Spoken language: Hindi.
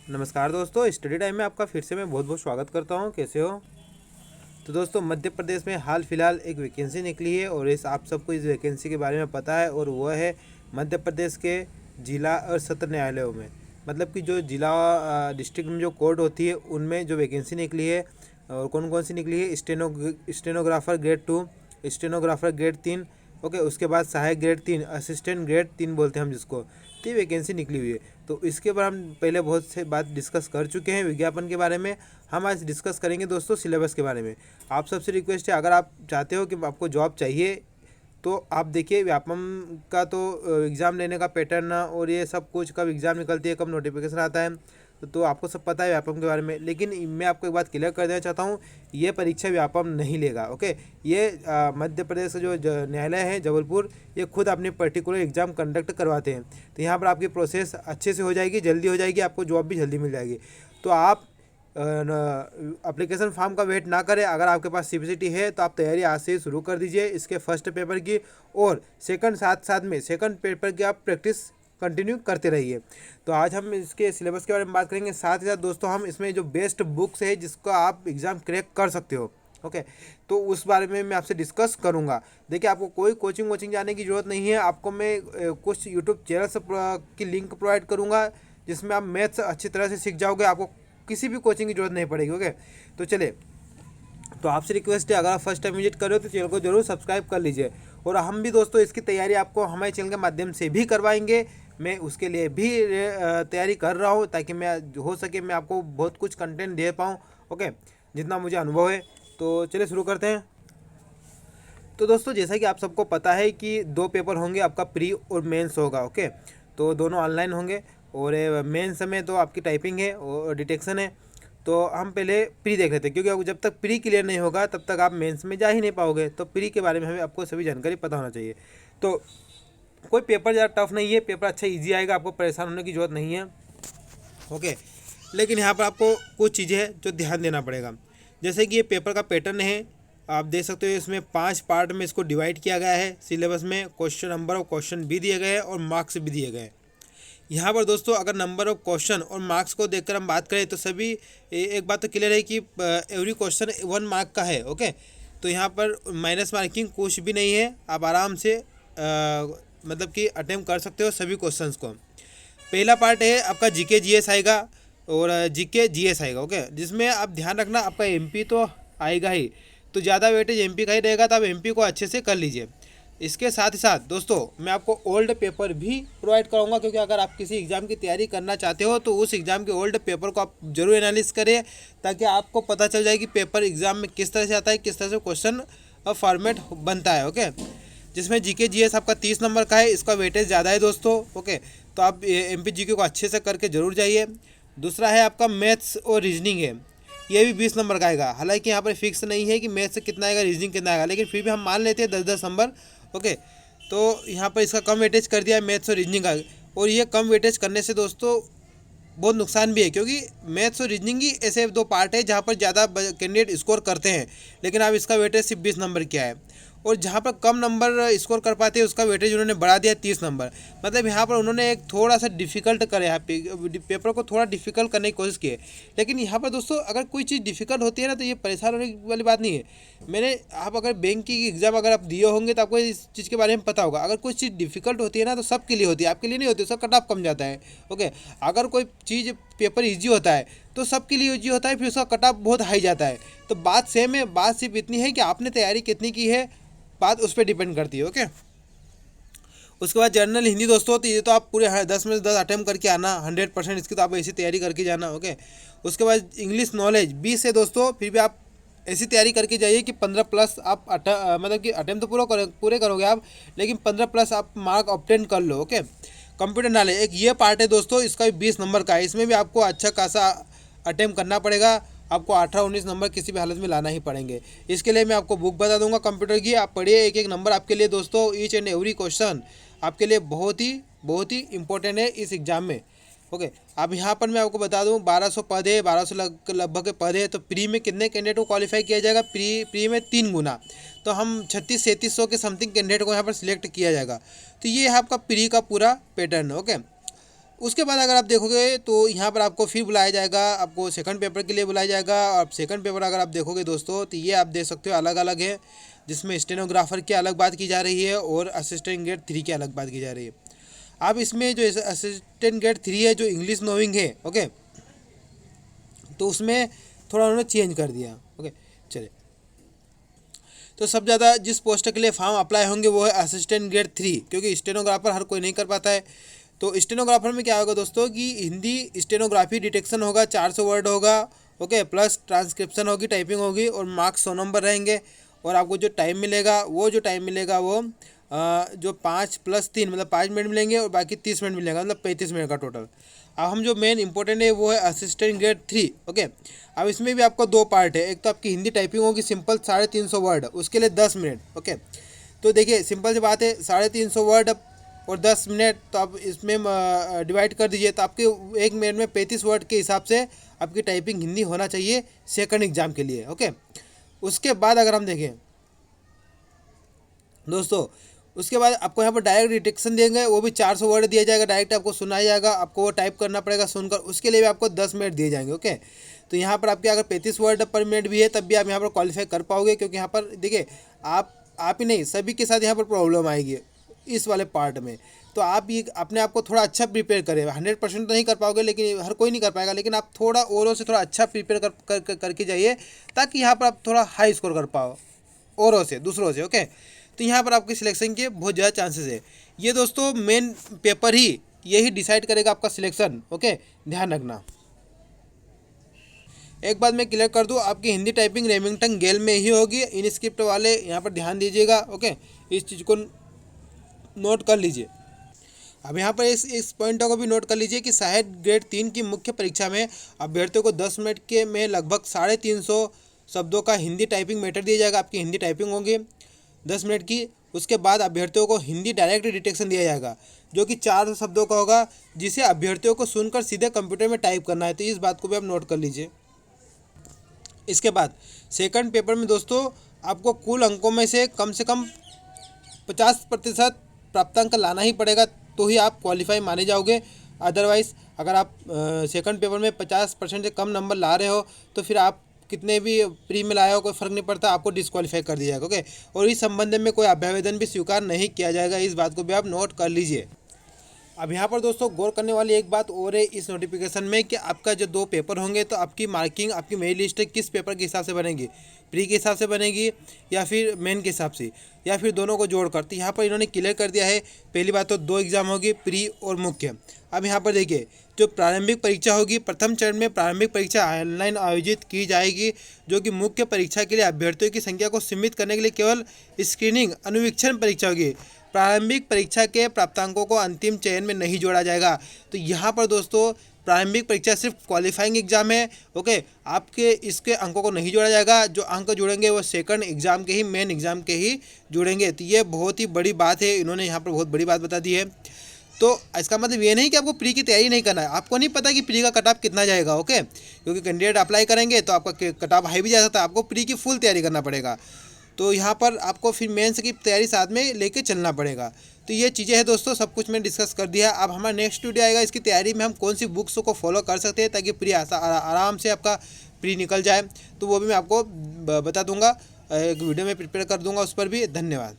नमस्कार दोस्तों, स्टडी टाइम में आपका फिर से मैं बहुत बहुत स्वागत करता हूं। कैसे हो? तो दोस्तों, मध्य प्रदेश में हाल फिलहाल एक वैकेंसी निकली है और इस आप सबको इस वैकेंसी के बारे में पता है, और वह है मध्य प्रदेश के जिला और सत्र न्यायालयों में। मतलब कि जो जिला डिस्ट्रिक्ट में जो कोर्ट होती है उनमें जो वैकेंसी निकली है, और कौन कौन सी निकली है। Stenographer grade 2, stenographer grade 3, okay. उसके बाद सहायक ग्रेड 3, असिस्टेंट ग्रेड 3 बोलते हैं हम जिसको। तो ये वैकेंसी निकली हुई है। तो इसके बारे में हम पहले बहुत से बात डिस्कस कर चुके हैं विज्ञापन के बारे में। हम आज डिस्कस करेंगे दोस्तों सिलेबस के बारे में। आप सबसे रिक्वेस्ट है, अगर आप चाहते हो कि आपको जॉब चाहिए तो आप देखिए व्यापम का तो एग्ज़ाम लेने का पैटर्न और ये सब कुछ, कब एग्ज़ाम निकलती है, कब नोटिफिकेशन आता है, तो आपको सब पता है व्यापम के बारे में। लेकिन मैं आपको एक बात क्लियर कर देना चाहता हूँ, ये परीक्षा व्यापम नहीं लेगा, ओके। ये मध्य प्रदेश का जो न्यायालय है जबलपुर, ये खुद अपनी पर्टिकुलर एग्ज़ाम कंडक्ट करवाते हैं। तो यहाँ पर आपकी प्रोसेस अच्छे से हो जाएगी, जल्दी हो जाएगी, आपको जॉब भी जल्दी मिल जाएगी। तो आप एप्लीकेशन फॉर्म का वेट ना करें। अगर आपके पास सीपीसीटी है तो आप तैयारी आज से ही शुरू कर दीजिए इसके फर्स्ट पेपर की, और सेकंड साथ साथ में सेकंड पेपर की आप प्रैक्टिस कंटिन्यू करते रहिए। तो आज हम इसके सिलेबस के बारे में बात करेंगे, साथ ही साथ दोस्तों हम इसमें जो बेस्ट बुक्स है जिसको आप एग्ज़ाम क्रैक कर सकते हो, ओके, तो उस बारे में मैं आपसे डिस्कस करूंगा। देखिए, आपको कोई कोचिंग वोचिंग जाने की ज़रूरत नहीं है। आपको मैं कुछ यूट्यूब चैनल्स की लिंक प्रोवाइड करूंगा जिसमें आप मैथ्स अच्छी तरह से सीख जाओगे। आपको किसी भी कोचिंग की जरूरत नहीं पड़ेगी, ओके। तो चलिए, तो आपसे रिक्वेस्ट है, अगर आप फर्स्ट टाइम विजिट कर रहे हो तो चैनल को जरूर सब्सक्राइब कर लीजिए। और हम भी दोस्तों इसकी तैयारी आपको हमारे चैनल के माध्यम से भी करवाएंगे। मैं उसके लिए भी तैयारी कर रहा हूँ, ताकि मैं हो सके मैं आपको बहुत कुछ कंटेंट दे पाऊँ, ओके, जितना मुझे अनुभव है। तो चलिए शुरू करते हैं। तो दोस्तों, जैसा कि आप सबको पता है कि 2 पेपर होंगे, आपका प्री और मेंस होगा, ओके। तो दोनों ऑनलाइन होंगे, और मेंस में तो आपकी टाइपिंग है और डिटेक्शन है। तो हम पहले प्री देख लेते हैं, क्योंकि जब तक प्री क्लियर नहीं होगा तब तक आप मेंस में जा ही नहीं पाओगे। तो प्री के बारे में हमें आपको सभी जानकारी पता होना चाहिए। तो कोई पेपर ज़्यादा टफ नहीं है, पेपर अच्छा ईजी आएगा, आपको परेशान होने की ज़रूरत नहीं है, ओके। लेकिन यहाँ पर आपको कुछ चीज़ें हैं जो ध्यान देना पड़ेगा। जैसे कि ये पेपर का पैटर्न है, आप देख सकते हो, इसमें 5 पार्ट में इसको डिवाइड किया गया है। सिलेबस में क्वेश्चन नंबर ऑफ क्वेश्चन भी दिए गए हैं और मार्क्स भी दिए गए हैं। यहाँ पर दोस्तों, अगर नंबर ऑफ क्वेश्चन और मार्क्स को देखकर हम बात करें तो सभी एक बात तो क्लियर है कि एवरी क्वेश्चन 1 मार्क का है, ओके। तो यहाँ पर माइनस मार्किंग कुछ भी नहीं है। आप आराम से मतलब कि अटेम्प्ट कर सकते हो सभी क्वेश्चंस को। पहला पार्ट है आपका जीके जीएस आएगा, और जीके जीएस आएगा, ओके, जिसमें आप ध्यान रखना आपका एमपी तो आएगा ही, तो ज़्यादा वेटेज एमपी का ही रहेगा, तो आप एमपी को अच्छे से कर लीजिए। इसके साथ ही साथ दोस्तों, मैं आपको ओल्ड पेपर भी प्रोवाइड कराऊंगा, क्योंकि अगर आप किसी एग्ज़ाम की तैयारी करना चाहते हो तो उस एग्ज़ाम के ओल्ड पेपर को आप जरूर एनालिस करें, ताकि आपको पता चल जाए कि पेपर एग्ज़ाम में किस तरह से आता है, किस तरह से क्वेश्चन फॉर्मेट बनता है, ओके। जिसमें जीके जीएस आपका 30 नंबर का है, इसका वेटेज ज़्यादा है दोस्तों, ओके। तो आप एमपी जीके को अच्छे से करके जरूर जाइए। दूसरा है आपका मैथ्स और रीजनिंग है, ये भी 20 नंबर का आएगा। हालांकि यहाँ पर फिक्स नहीं है कि मैथ्स कितना आएगा, रीजनिंग कितना आएगा, लेकिन फिर भी हम मान लेते हैं 10-10 नंबर, ओके। तो यहाँ पर इसका कम वेटेज कर दिया है मैथ्स और रीजनिंग का। और ये कम वेटेज करने से दोस्तों बहुत नुकसान भी है, क्योंकि मैथ्स और रीजनिंग ही ऐसे 2 पार्ट है जहाँ पर ज़्यादा कैंडिडेट स्कोर करते हैं, लेकिन अब इसका वेटेज सिर्फ 20 नंबर किया है। और जहाँ पर कम नंबर स्कोर कर पाते हैं उसका वेटेज उन्होंने बढ़ा दिया 30 नंबर। मतलब यहाँ पर उन्होंने एक थोड़ा सा डिफ़िकल्ट करे, यहाँ पेपर को थोड़ा डिफ़िकल्ट करने की कोशिश की है। लेकिन यहाँ पर दोस्तों, अगर कोई चीज़ डिफ़िकल्ट होती है ना, तो ये परेशान होने वाली बात नहीं है। आप अगर बैंक की एग्ज़ाम अगर आप दिए होंगे तो आपको इस चीज़ के बारे में पता होगा। अगर कोई चीज़ डिफ़िकल्ट होती है ना, तो सबके लिए होती है, आपके लिए नहीं होती, उसका कट ऑफ कम जाता है, ओके। अगर कोई चीज़ पेपर ईजी होता है तो सबके लिए ईजी होता है, फिर उसका कट ऑफ बहुत हाई जाता है। तो बात सेम है, बात सिर्फ इतनी है कि आपने तैयारी कितनी की है, बात उस पर डिपेंड करती है, ओके। उसके बाद जनरल हिंदी दोस्तों, तो ये तो आप पूरे 10 में से 10 अटेम्प्ट करके आना 100%, इसकी तो आप ऐसी तैयारी करके जाना, ओके। उसके बाद इंग्लिश नॉलेज 20 है दोस्तों, फिर भी आप ऐसी तैयारी करके जाइए कि 15 प्लस आप मतलब कि अटेम्प्ट तो पूरे करोगे आप, लेकिन 15 प्लस आप मार्क ऑब्टेन कर लो, ओके। कंप्यूटर नॉलेज एक ये पार्ट है दोस्तों, इसका भी 20 नंबर का है। इसमें भी आपको अच्छा खासा अटेम्प्ट करना पड़ेगा, आपको 18-19 नंबर किसी भी हालत में लाना ही पड़ेंगे। इसके लिए मैं आपको बुक बता दूंगा कंप्यूटर की, आप पढ़िए, एक एक नंबर आपके लिए दोस्तों, ईच एंड एवरी क्वेश्चन आपके लिए बहुत ही इंपॉर्टेंट है इस एग्ज़ाम में, ओके। अब यहाँ पर मैं आपको बता दूँ 1200 पद है, 1200 लगभग के पद है। तो प्री में कितने कैंडिडेट को क्वालिफाई किया जाएगा? प्री में 3 गुना, तो हम 3600-3700 के समथिंग कैंडिडेट को यहाँ पर सिलेक्ट किया जाएगा। तो ये है आपका प्री का पूरा पैटर्न, ओके। उसके बाद अगर आप देखोगे तो यहाँ पर आपको फिर बुलाया जाएगा, आपको सेकंड पेपर के लिए बुलाया जाएगा। और सेकंड पेपर अगर आप देखोगे दोस्तों तो ये आप देख सकते हो अलग अलग है, जिसमें स्टेनोग्राफर की अलग बात की जा रही है और असिस्टेंट ग्रेड 3 की अलग बात की जा रही है। अब इसमें जो असिस्टेंट ग्रेड 3 है जो इंग्लिश नोइंग है, ओके, तो उसमें थोड़ा उन्होंने चेंज कर दिया। ओके चलिए, तो सब ज़्यादा जिस पोस्ट के लिए फॉर्म अप्लाई होंगे वो है असिस्टेंट ग्रेड 3, क्योंकि स्टेनोग्राफर हर कोई नहीं कर पाता है। तो स्टेनोग्राफर में क्या होगा दोस्तों कि हिंदी स्टेनोग्राफी डिटेक्शन होगा, 400 वर्ड होगा, ओके, प्लस ट्रांसक्रिप्शन होगी, टाइपिंग होगी और मार्क्स 100 नंबर रहेंगे। और आपको जो टाइम मिलेगा वो जो 5+3 मतलब 5 मिनट मिलेंगे और बाकी 30 मिनट मिलेगा, मतलब 35 मिनट का टोटल। अब हम जो मेन इंपॉर्टेंट है वो है असिस्टेंट ग्रेड 3, ओके। अब इसमें भी आपको 2 पार्ट है, एक तो आपकी हिंदी टाइपिंग होगी सिंपल 350 वर्ड, उसके लिए 10 मिनट, ओके। तो देखिए सिंपल सी बात है, 350 वर्ड और 10 मिनट, तो आप इसमें डिवाइड कर दीजिए, तो आपके 1 मिनट में 35 वर्ड के हिसाब से आपकी टाइपिंग हिंदी होना चाहिए सेकंड एग्जाम के लिए, ओके। उसके बाद अगर हम देखें दोस्तों, उसके बाद आपको यहाँ पर डायरेक्ट डिटेक्शन देंगे, वो भी 400 वर्ड दिया जाएगा, डायरेक्ट आपको सुनाया जाएगा, आपको वो टाइप करना पड़ेगा सुनकर, उसके लिए भी आपको 10 मिनट दिए जाएंगे, ओके। तो यहाँ पर आपके अगर 35 वर्ड पर मिनट भी है तब भी आप यहाँ पर क्वालिफाई कर पाओगे, क्योंकि यहाँ पर देखिए आप ही नहीं सभी के साथ यहाँ पर प्रॉब्लम आएगी इस वाले पार्ट में। तो आप ये अपने आप को थोड़ा अच्छा प्रिपेयर करें, 100% तो नहीं कर पाओगे, लेकिन हर कोई नहीं कर पाएगा, लेकिन आप थोड़ा औरों से थोड़ा अच्छा प्रिपेयर करके जाइए, ताकि यहाँ पर आप थोड़ा हाई स्कोर कर पाओ औरों से, दूसरों से, ओके। तो यहाँ पर आपके सिलेक्शन के बहुत ज़्यादा चांसेस है। ये दोस्तों मेन पेपर ही यही डिसाइड करेगा आपका सिलेक्शन, ओके, ध्यान रखना। एक बात मैं क्लियर कर दूँ, आपकी हिंदी टाइपिंग रेमिंगटन गेल में ही होगी, इन स्क्रिप्ट वाले यहाँ पर ध्यान दीजिएगा, ओके, इस चीज़ को नोट कर लीजिए। अब यहाँ पर इस पॉइंटों को भी नोट कर लीजिए कि सहायक ग्रेड 3 की मुख्य परीक्षा में अभ्यर्थियों को 10 मिनट के में लगभग 350 शब्दों का हिंदी टाइपिंग मैटर दिया जाएगा। आपकी हिंदी टाइपिंग होगी 10 मिनट की। उसके बाद अभ्यर्थियों को हिंदी डायरेक्ट डिटेक्शन दिया जाएगा, जो कि 4 शब्दों का होगा, जिसे अभ्यर्थियों को सुनकर सीधे कंप्यूटर में टाइप करना है। तो इस बात को भी आप नोट कर लीजिए। इसके बाद सेकंड पेपर में दोस्तों आपको कुल अंकों में से कम 50% प्राप्तांक लाना ही पड़ेगा, तो ही आप क्वालिफाई माने जाओगे। अदरवाइज़ अगर आप सेकंड पेपर में 50% से कम नंबर ला रहे हो तो फिर आप कितने भी प्री में लाए हो कोई फ़र्क नहीं पड़ता, आपको डिस्क्वालीफाई कर दिया जाएगा, ओके। और इस संबंध में कोई अभ्यावेदन भी स्वीकार नहीं किया जाएगा, इस बात को भी आप नोट कर लीजिए। अब यहाँ पर दोस्तों गौर करने वाली एक बात और है इस नोटिफिकेशन में कि आपका जो 2 पेपर होंगे तो आपकी मार्किंग, आपकी मेरिट लिस्ट किस पेपर के हिसाब से बनेगी, प्री के हिसाब से बनेगी या फिर मेन के हिसाब से, या फिर दोनों को जोड़कर। तो यहाँ पर इन्होंने क्लियर कर दिया है, पहली बात तो 2 एग्जाम होगी, प्री और मुख्य। अब यहाँ पर देखिए, जो प्रारंभिक परीक्षा होगी, प्रथम चरण में प्रारंभिक परीक्षा ऑनलाइन आयोजित की जाएगी, जो कि मुख्य परीक्षा के लिए अभ्यर्थियों की संख्या को सीमित करने के लिए केवल स्क्रीनिंग अनुवीक्षण परीक्षा होगी। प्रारंभिक परीक्षा के प्राप्तांकों को अंतिम चयन में नहीं जोड़ा जाएगा। तो यहाँ पर दोस्तों प्रारंभिक परीक्षा सिर्फ क्वालिफाइंग एग्जाम है, ओके। आपके इसके अंकों को नहीं जोड़ा जाएगा, जो अंक जोड़ेंगे वो सेकंड एग्जाम के ही, मेन एग्जाम के ही जोड़ेंगे। तो ये बहुत ही बड़ी बात है, इन्होंने यहाँ पर बहुत बड़ी बात बता दी है। तो इसका मतलब ये नहीं कि आपको प्री की तैयारी नहीं करना है, आपको नहीं पता कि प्री का कट ऑफ कितना जाएगा, ओके, क्योंकि कैंडिडेट अप्लाई करेंगे तो आपका कट ऑफ हाई भी जा सकता है, आपको प्री की फुल तैयारी करना पड़ेगा। तो यहाँ पर आपको फिर मेंस की तैयारी साथ में लेके चलना पड़ेगा। तो ये चीज़ें हैं दोस्तों, सब कुछ मैंने डिस्कस कर दिया। अब हमारा नेक्स्ट वीडियो आएगा, इसकी तैयारी में हम कौन सी बुक्स को फॉलो कर सकते हैं ताकि प्री आराम से आपका प्री निकल जाए, तो वो भी मैं आपको बता दूंगा, एक वीडियो में प्रिपेयर कर दूंगा उस पर भी। धन्यवाद।